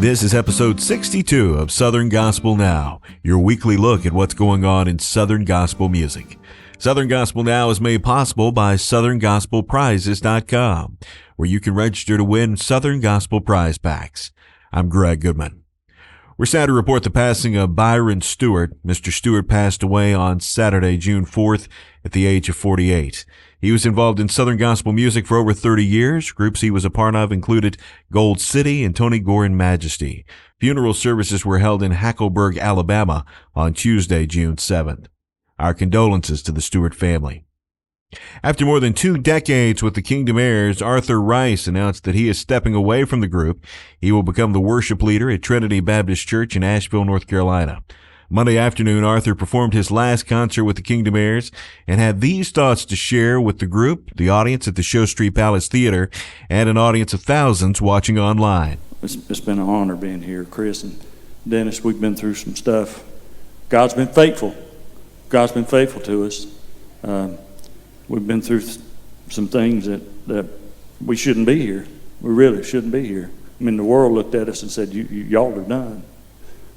This is episode 62 of Southern Gospel Now, your weekly look at what's going on in Southern Gospel music. Southern Gospel Now is made possible by SouthernGospelPrizes.com, where you can register to win Southern Gospel Prize Packs. I'm Greg Goodman. We're sad to report the passing of Byron Stewart. Mr. Stewart passed away on Saturday, June 4th, at the age of 48. He was involved in Southern Gospel music for over 30 years. Groups he was a part of included Gold City and Tony Gore and Majesty. Funeral services were held in Hackleburg, Alabama on Tuesday, June 7th. Our condolences to the Stewart family. After more than 2 decades with the Kingdom Heirs, Arthur Rice announced that he is stepping away from the group. He will become the worship leader at Trinity Baptist Church in Asheville, North Carolina. Monday afternoon, Arthur performed his last concert with the Kingdom Heirs and had these thoughts to share with the group, the audience at the Show Street Palace Theater, and an audience of thousands watching online. It's been an honor being here. Chris and Dennis, we've been through some stuff. God's been faithful. God's been faithful to us. We've been through some things that we shouldn't be here. We really shouldn't be here. I mean, the world looked at us and said, y'all are done.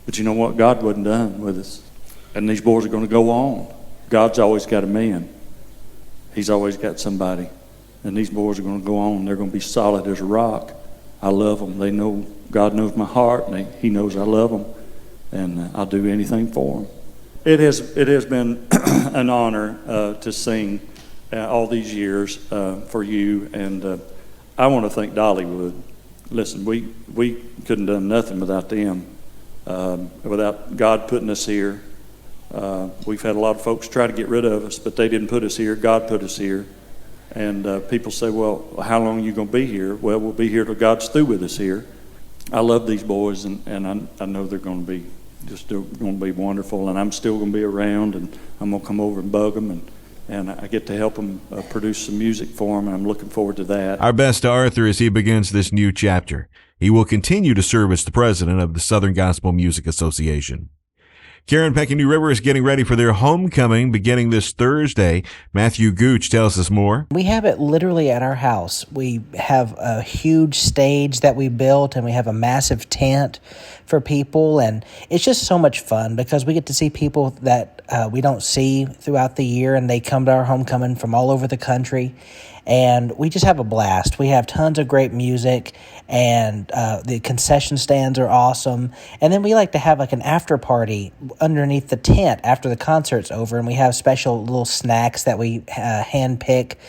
But you know what? God wasn't done with us. And these boys are going to go on. God's always got a man. He's always got somebody. And these boys are going to go on. They're going to be solid as a rock. I love them. They know, God knows my heart, and He knows I love them. And I'll do anything for them. It has been an honor to sing all these years for you. And I want to thank Dollywood. Listen, we couldn't have done nothing without them. Without God putting us here. We've had a lot of folks try to get rid of us, but they didn't put us here. God put us here. And people say, well, how long are you going to be here? Well, we'll be here till God's through with us here. I love these boys, and I know they're going to be wonderful, and I'm still going to be around, and I'm going to come over and bug them, and I get to help them produce some music for them, and I'm looking forward to that. Our best to Arthur as he begins this new chapter. He will continue to serve as the president of the Southern Gospel Music Association. Karen, Peck, and New River is getting ready for their homecoming beginning this Thursday. Matthew Gooch tells us more. We have it literally at our house. We have a huge stage that we built, and we have a massive tent for people, and it's just so much fun because we get to see people that we don't see throughout the year, and they come to our homecoming from all over the country. And we just have a blast. We have tons of great music, and the concession stands are awesome. And then we like to have like an after party underneath the tent after the concert's over, and we have special little snacks that we hand pick.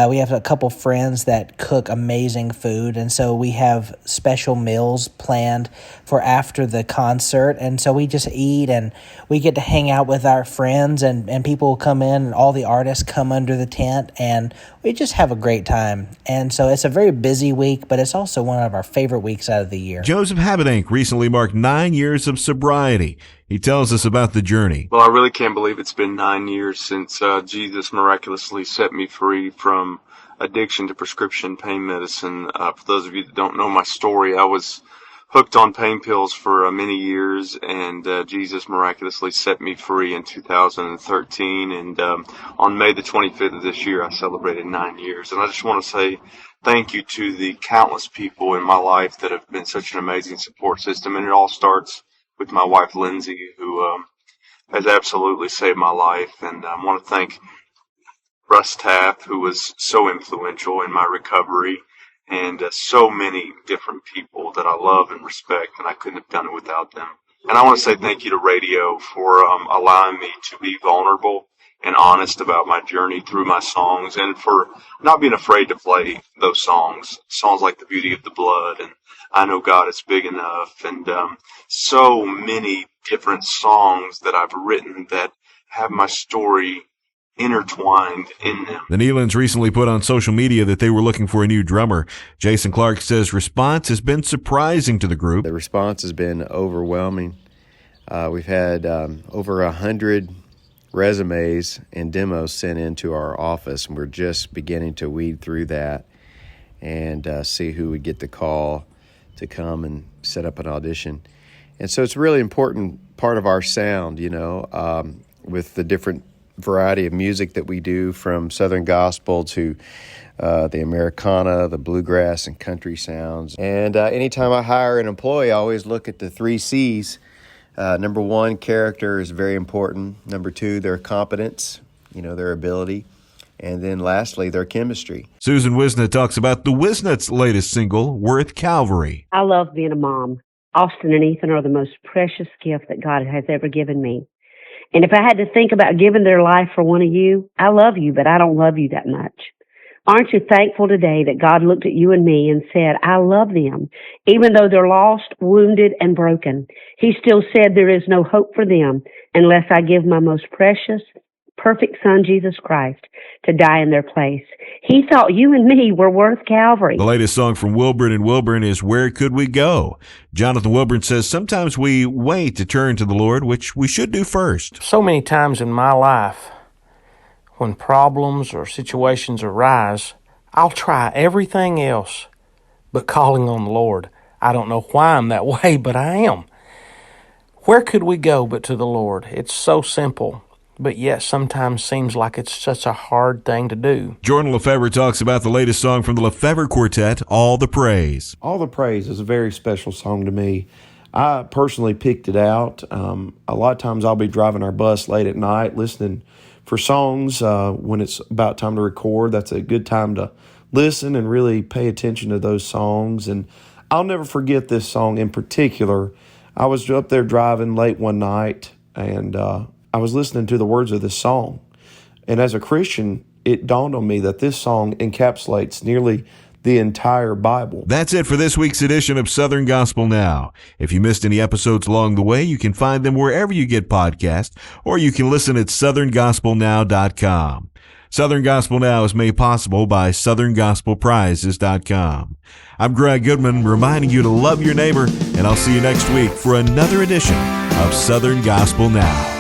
We have a couple friends that cook amazing food, and so we have special meals planned for after the concert. And so we just eat, and we get to hang out with our friends, and people will come in, and all the artists come under the tent, and we just have a great time. And so it's a very busy week, but it's also one of our favorite weeks out of the year. Joseph Habedank recently marked 9 years of sobriety. He tells us about the journey. Well, I really can't believe it's been 9 years since Jesus miraculously set me free from addiction to prescription pain medicine. For those of you that don't know my story, I was hooked on pain pills for many years, and Jesus miraculously set me free in 2013. And on May the 25th of this year, I celebrated 9 years. And I just want to say thank you to the countless people in my life that have been such an amazing support system. And it all starts with my wife, Lindsay, who has absolutely saved my life. And I want to thank Russ Taff, who was so influential in my recovery, and so many different people that I love and respect, and I couldn't have done it without them. And I want to say thank you to radio for allowing me to be vulnerable and honest about my journey through my songs, and for not being afraid to play those songs like The Beauty of the Blood and I Know God Is Big Enough, and so many different songs that I've written that have my story intertwined in them. The Nelons recently put on social media that they were looking for a new drummer. Jason Clark says response has been surprising to the group. The response has been overwhelming. We've had over 100 resumes and demos sent into our office, and we're just beginning to weed through that and see who would get the call to come and set up an audition. And so it's a really important part of our sound, with the different variety of music that we do, from Southern gospel to the Americana, the bluegrass, and country sounds. And anytime I hire an employee, I always look at the 3 C's. Number 1, character is very important. Number 2, their competence, their ability. And then lastly, their chemistry. Susan Wisner talks about the Whisnants' latest single, Worth Calvary. I love being a mom. Austin and Ethan are the most precious gift that God has ever given me. And if I had to think about giving their life for one of you, I love you, but I don't love you that much. Aren't you thankful today that God looked at you and me and said, I love them, even though they're lost, wounded, and broken? He still said there is no hope for them unless I give my most precious, perfect Son, Jesus Christ, to die in their place. He thought you and me were worth Calvary. The latest song from Wilburn and Wilburn is Where Could We Go? Jonathan Wilburn says sometimes we wait to turn to the Lord, which we should do first. So many times in my life, when problems or situations arise, I'll try everything else but calling on the Lord. I don't know why I'm that way, but I am. Where could we go but to the Lord? It's so simple, but yet sometimes seems like it's such a hard thing to do. Jordan LeFevre talks about the latest song from the LeFevre Quartet, All the Praise. All the Praise is a very special song to me. I personally picked it out. A lot of times I'll be driving our bus late at night listening for songs when it's about time to record. That's a good time to listen and really pay attention to those songs. And I'll never forget this song in particular. I was up there driving late one night, and I was listening to the words of this song. And as a Christian, it dawned on me that this song encapsulates nearly the entire Bible. That's it for this week's edition of Southern Gospel Now. If you missed any episodes along the way, you can find them wherever you get podcasts, or you can listen at southerngospelnow.com. Southern Gospel Now is made possible by southerngospelprizes.com. I'm Greg Goodman, reminding you to love your neighbor, and I'll see you next week for another edition of Southern Gospel Now.